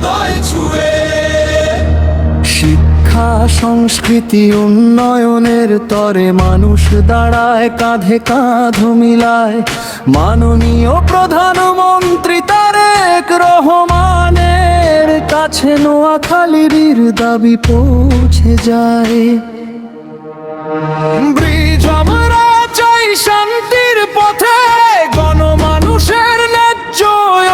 হৃদয় ছুঁয়ে। শিক্ষা সংস্কৃতি উন্নয়নের তরে মানুষ দাঁড়ায় কাঁধে কাঁধ মিলায়। মাননীয় প্রধানমন্ত্রী তারেক রহমানের কাছে নোয়াখালীর দাবি পৌঁছে যায়। ব্রিজ আমরা চাই শান্তির পথে, গণমানুষের ন্যায্য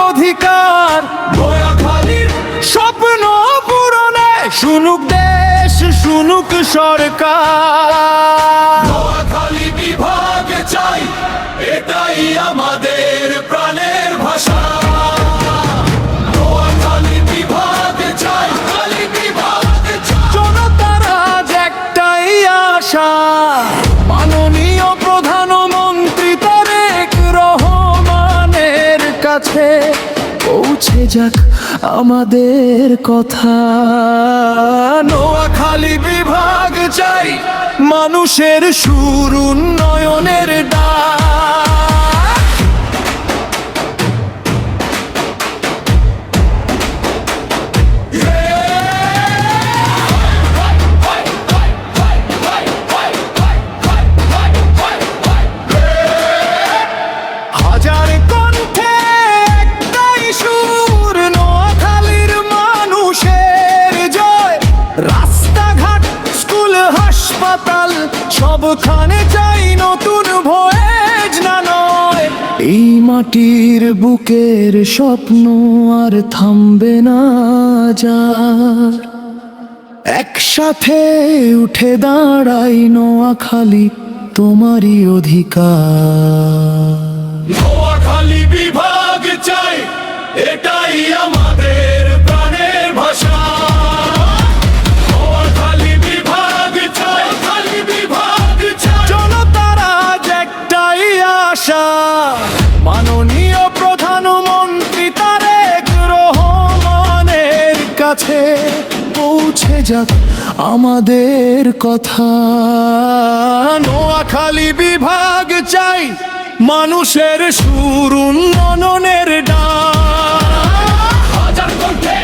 অধিকার। নোয়াখালীর স্বপ্ন পূরণে শুনুক দেশ, শুনুক সরকার। নোয়াখালী বিভাগ চাই, এটাই আমাদের প্রাণের ভাষা। নোয়াখালী বিভাগ চাই, খালি বিভাগ চাই। জনতার আজ একটাই আশা, মাননীয় প্রধানমন্ত্রী তারেক রহমানের কাছে পৌঁছে যাক আমাদের কথা। নোয়াখালী বিভাগ চাই, মানুষের সুর, উন্নয়নের ডাক। হাজার কণ্ঠে একটাই সুর, নোয়াখালীর মানুষের জয়। রাস্তাঘাট, স্কুল, হাসপাতাল সবখানে চাই নতুন ভয়েস না নয়। এই মাটির বুকের স্বপ্ন আর থামবে না যার। একসাথে উঠে দাঁড়াই নোয়াখালী তোমারই অধিকার। নোয়াখালী বিভাগ চাই, এটাই আমাদের প্রাণের ভাষা। নোয়াখালী বিভাগ চাই, খালি বিভাগ চাই। জনতার আজ একটাই আশা, মাননীয় প্রধানমন্ত্রী তারেক রহমানের কাছে পৌঁছে যাক আমাদের কথা। নোয়াখালী বিভাগ চাই, মানুষের সুর, উন্নয়নের ডাক। হাজার কণ্ঠে